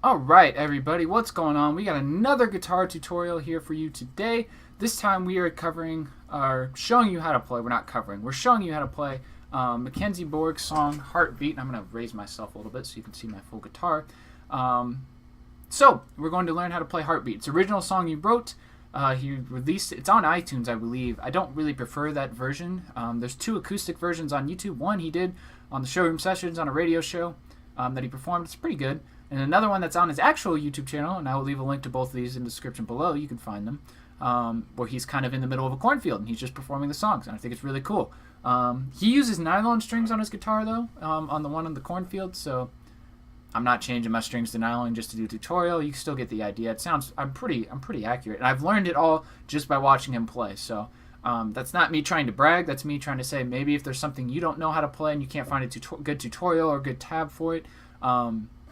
Alright everybody, what's going on? We got another guitar tutorial here for you today. This time we are showing you how to play. We're not covering, we're showing you how to play MacKenzie Bourg's song Heartbeat. And I'm going to raise myself a little bit so you can see my full guitar. So we're going to learn how to play Heartbeat. It's the original song he wrote. He released it. It's on iTunes, I believe. I don't really prefer that version. There's two acoustic versions on YouTube. One he did on the Showroom Sessions on a radio show that he performed. It's pretty good. And another one that's on his actual YouTube channel, and I will leave a link to both of these in the description below. You can find them, where he's kind of in the middle of a cornfield and he's just performing the songs, and I think it's really cool. He uses nylon strings on his guitar though, on the one in the cornfield. So I'm not changing my strings to nylon just to do a tutorial. You can still get the idea. It sounds I'm pretty accurate, and I've learned it all just by watching him play. So that's not me trying to brag. That's me trying to say maybe if there's something you don't know how to play and you can't find a good tutorial or good tab for it.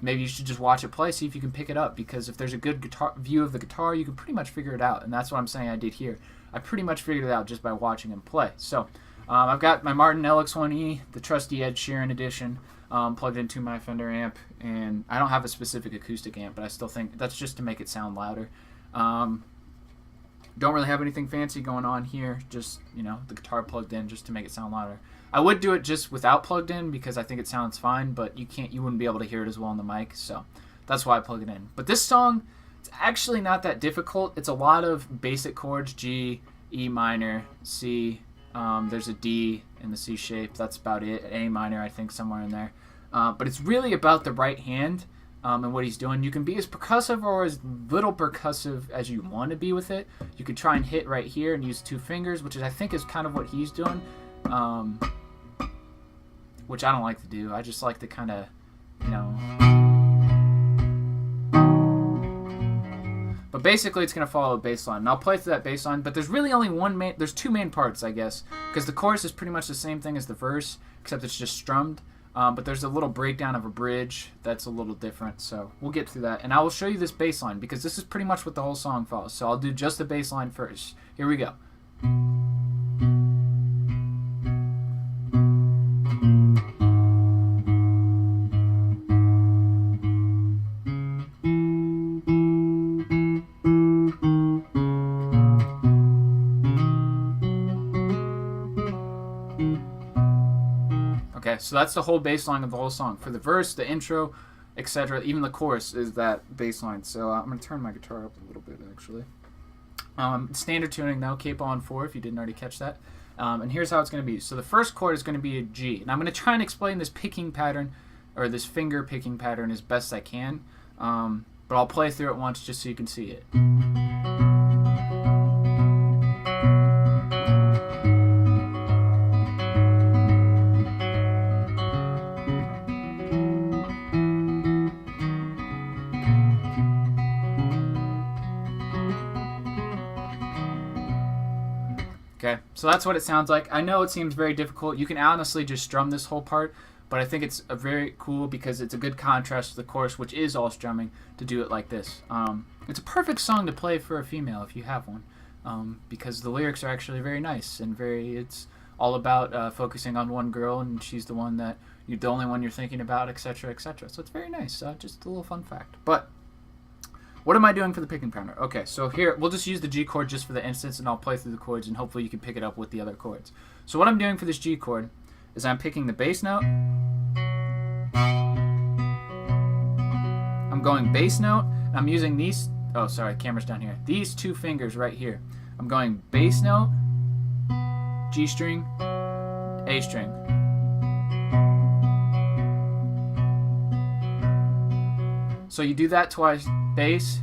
Maybe you should just watch it play, see if you can pick it up, because if there's a good view of the guitar, you can pretty much figure it out, and that's what I'm saying I did here. I pretty much figured it out just by watching him play. So I've got my Martin LX1E, the trusty Ed Sheeran edition, plugged into my Fender amp, and I don't have a specific acoustic amp, but I still think that's just to make it sound louder. Don't really have anything fancy going on here, just, you know, the guitar plugged in just to make it sound louder. I would do it just without plugged in because I think it sounds fine, but you wouldn't be able to hear it as well on the mic, so that's why I plug it in. But this song, it's actually not that difficult. It's a lot of basic chords: G, E minor, C. There's a D in the C shape. That's about it. A minor, I think, somewhere in there. But it's really about the right hand and what he's doing. You can be as percussive or as little percussive as you want to be with it. You could try and hit right here and use two fingers, which I think is kind of what he's doing. Which I don't like to do. I just like to kind of, you know. But basically, it's going to follow a bass line. And I'll play through that bass line, but there's really only there's two main parts, I guess, because the chorus is pretty much the same thing as the verse, except it's just strummed. But there's a little breakdown of a bridge that's a little different, so we'll get through that. And I will show you this bass line, because this is pretty much what the whole song follows. So I'll do just the bass line first. Here we go. Okay, so that's the whole bass line of the whole song. For the verse, the intro, etc., even the chorus is that bass line. So I'm going to turn my guitar up a little bit, actually. Standard tuning, though, capo on 4, if you didn't already catch that. And here's how it's going to be. So the first chord is going to be a G. And I'm going to try and explain this picking pattern, or this finger picking pattern, as best I can. But I'll play through it once just so you can see it. Okay, so that's what it sounds like. I know it seems very difficult. You can honestly just strum this whole part, but I think it's very cool because it's a good contrast to the chorus, which is all strumming, to do it like this. It's a perfect song to play for a female if you have one, because the lyrics are actually very nice and it's all about focusing on one girl, and she's the one that the only one you're thinking about, etc., etc. So it's very nice. Just a little fun fact. But what am I doing for the picking pattern? Okay, so here, we'll just use the G chord just for the instance, and I'll play through the chords, and hopefully you can pick it up with the other chords. So what I'm doing for this G chord is I'm picking the bass note. I'm going bass note, and I'm using these, oh sorry, camera's down here. These two fingers right here. I'm going bass note, G string, A string. So you do that twice, bass,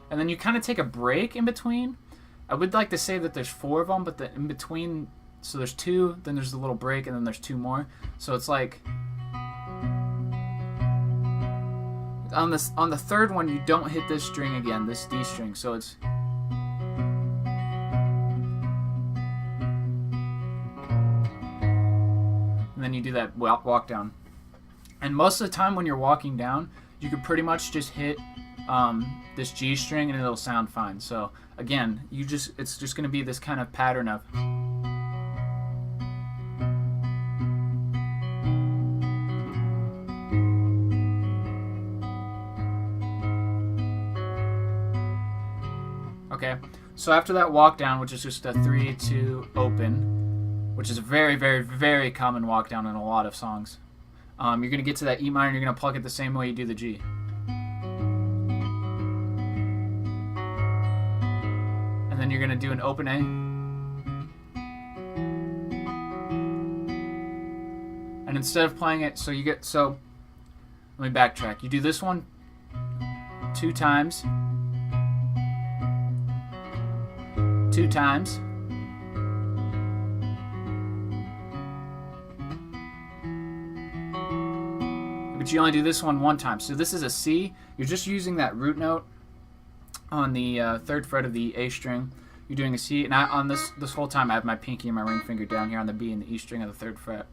and then you kind of take a break in between. I would like to say that there's 4 of them, but in between, so there's 2, then there's a little break, and then there's 2 more. So it's like on the third one, you don't hit this string again, this D string. So it's, and then you do that walk down. And most of the time when you're walking down, you could pretty much just hit this G string and it'll sound fine. So again, it's just going to be this kind of pattern of Okay, so after that walk down, which is just a 3-2 open, which is a very, very, very common walk down in a lot of songs, you're going to get to that E minor, and you're going to pluck it the same way you do the G. And then you're going to do an open A. And instead of playing it, let me backtrack. You do this one 2 times. 2 times. But you only do this one 1 time. So this is a C. You're just using that root note on the 3rd fret of the A string. You're doing a C, and on this whole time I have my pinky and my ring finger down here on the B and the E string of the 3rd fret.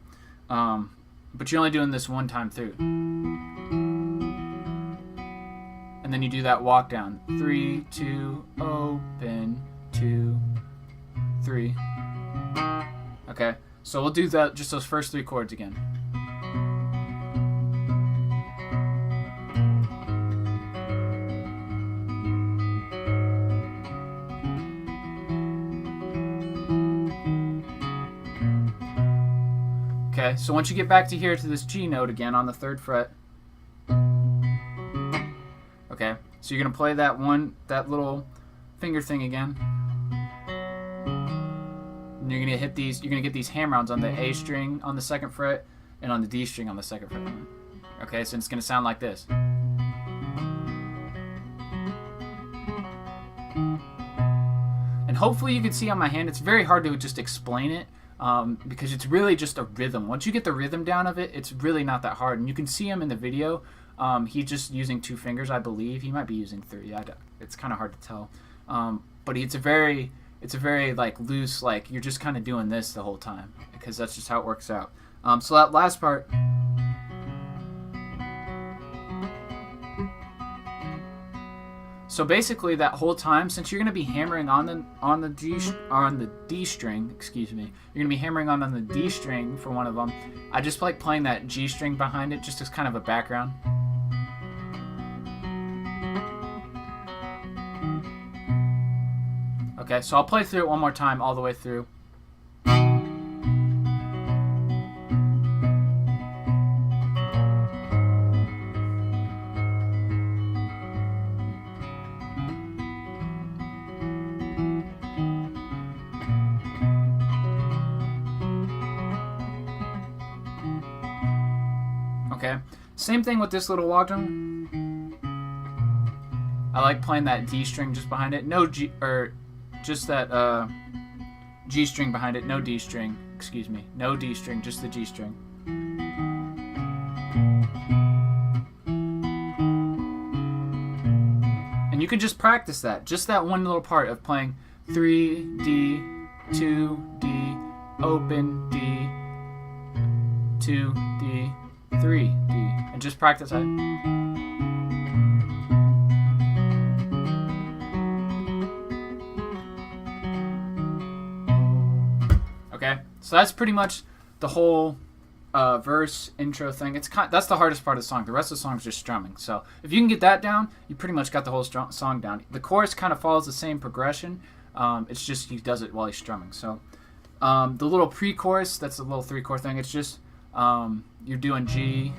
But you're only doing this 1 time through. And then you do that walk down. 3-2 open, 2, 3. Okay, so we'll do that, just those first 3 chords again. Okay, so once you get back to here to this G note again on the 3rd fret. Okay, so you're gonna play that little finger thing again. And you're gonna hit these. You're gonna get these hammer-ons on the A string on the 2nd fret and on the D string on the 2nd fret. Okay, so it's gonna sound like this. And hopefully you can see on my hand. It's very hard to just explain it. Because it's really just a rhythm. Once you get the rhythm down of it, it's really not that hard. And you can see him in the video. He's just using 2 fingers, I believe. He might be using 3. It's kind of hard to tell. But it's a very like loose, like you're just kind of doing this the whole time because that's just how it works out. So that last part. So basically, that whole time, since you're going to be hammering on the D string, excuse me, you're going to be hammering on the D string for one of them. I just like playing that G string behind it, just as kind of a background. Okay, so I'll play through it one more time, all the way through. Okay, same thing with this little walk down. I like playing that D string just behind it. No G, or just that G string behind it. No D string, excuse me. No D string, just the G string. And you can just practice that. Just that one little part of playing 3D, 2D, open D, 2D, 3D, and just practice that. Okay, so that's pretty much the whole verse intro thing. That's the hardest part of the song. The rest of the song is just strumming. So if you can get that down, you pretty much got the whole song down. The chorus kind of follows the same progression. It's just he does it while he's strumming. So the little pre-chorus, that's the little 3-chord thing. It's just you're doing G,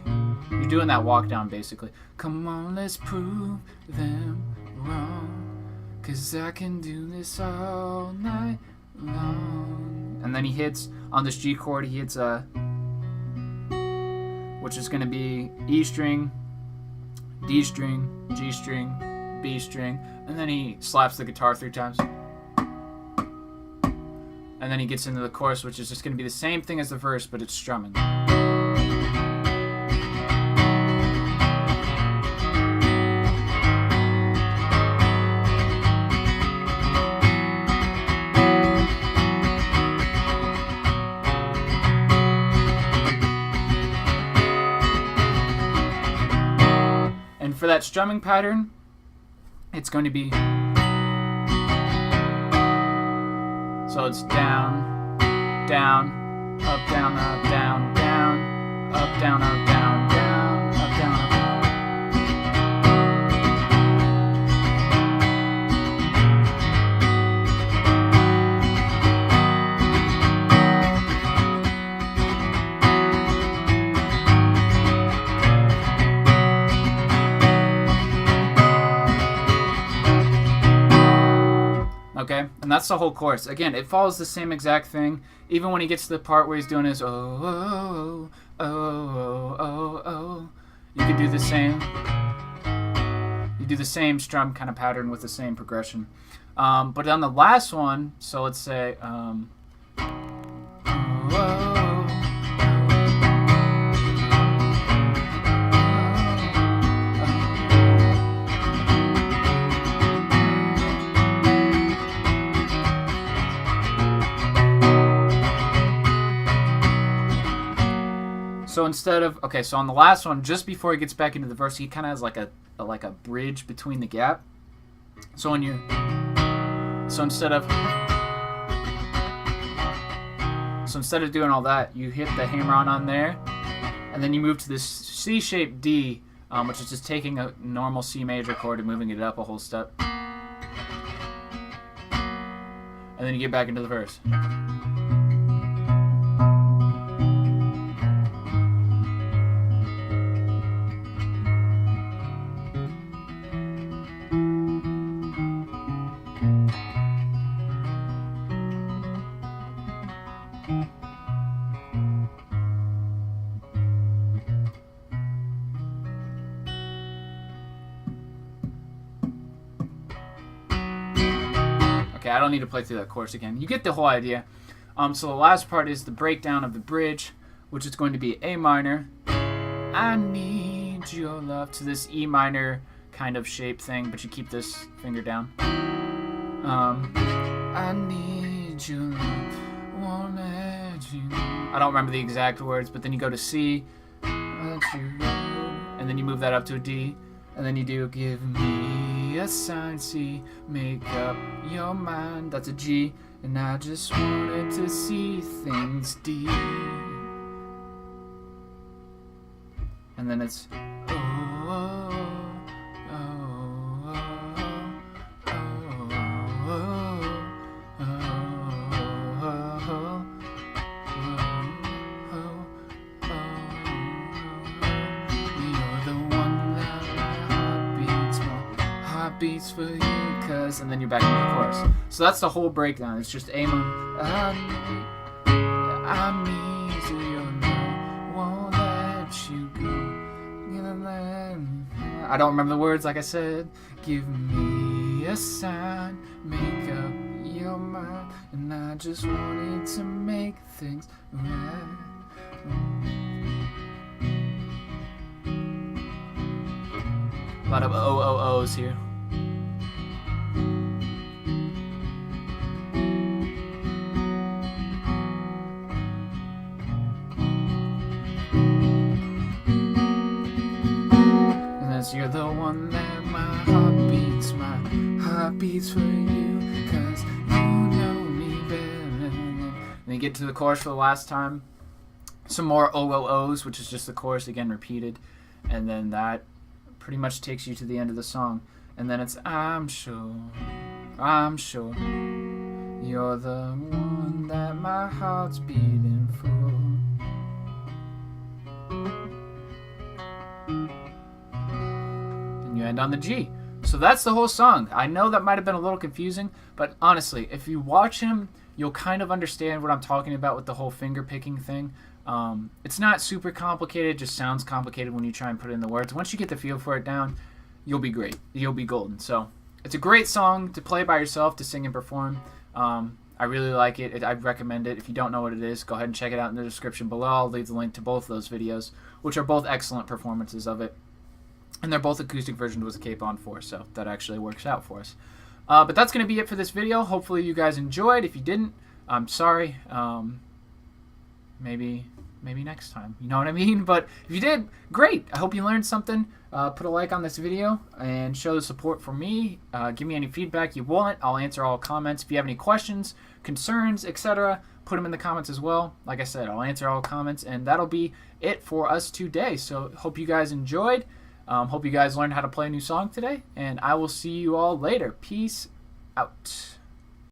you're doing that walk down basically. Come on, let's prove them wrong, 'cause I can do this all night long. And then he hits on this G chord, he hits a, which is going to be E string, D string, G string, B string, and then he slaps the guitar 3 times. And then he gets into the chorus, which is just going to be the same thing as the verse, but it's strumming. And for that strumming pattern, it's going to be... So it's down, down, up, down, up, down, down, up, down, up, down, down, up, down, up, down. And that's the whole chorus. Again, it follows the same exact thing. Even when he gets to the part where he's doing his oh, oh, oh, oh, oh. You could do the same. You do the same strum kind of pattern with the same progression. But on the last one, so let's say oh, oh. So instead of, okay, so on the last one, just before he gets back into the verse, he kind of has like a bridge between the gap. So when you, so instead of doing all that, you hit the hammer on there, and then you move to this C-shaped D, which is just taking a normal C major chord and moving it up a whole step. And then you get back into the verse. Okay, I don't need to play through that chorus again. You get the whole idea. So the last part is the breakdown of the bridge, which is going to be A minor. I need your love, to this E minor kind of shape thing, but you keep this finger down. I need your love, won't let you go. I don't remember the exact words, but then you go to C, and then you move that up to a D, and then you do give me a sign, C, make up your mind, that's a G, and I just wanted to see things D. And then it's oh, oh, oh, oh, oh, oh, you're the one that my heart beats for you, cause, and then you're back into the chorus. So that's the whole breakdown. It's just A minor. I need you, won't let you go. I don't remember the words, like I said. Give me a sign, make up your mind, and I just wanted to make things right. A lot of O-O-O's here. You're the one that my heart beats for you, cause you know me better. And then you get to the chorus for the last time. Some more O-O-O's, which is just the chorus again repeated. And then that pretty much takes you to the end of the song. And then it's I'm sure, you're the one that my heart's beating for. You end on the G. So that's the whole song. I know that might have been a little confusing, but honestly, if you watch him, you'll kind of understand what I'm talking about with the whole finger picking thing. It's not super complicated, it just sounds complicated when you try and put it in the words. Once you get the feel for it down, you'll be great. You'll be golden. So it's a great song to play by yourself, to sing and perform. I really like it. I'd recommend it. If you don't know what it is, go ahead and check it out in the description below. I'll leave the link to both of those videos, which are both excellent performances of it. And they're both acoustic versions with a cape on 4, so that actually works out for us. But that's going to be it for this video. Hopefully you guys enjoyed. If you didn't, I'm sorry. Maybe next time. You know what I mean? But if you did, great. I hope you learned something. Put a like on this video and show the support for me. Give me any feedback you want. I'll answer all comments. If you have any questions, concerns, etc., put them in the comments as well. Like I said, I'll answer all comments. And that'll be it for us today. So hope you guys enjoyed. Hope you guys learned how to play a new song today, and I will see you all later. Peace out.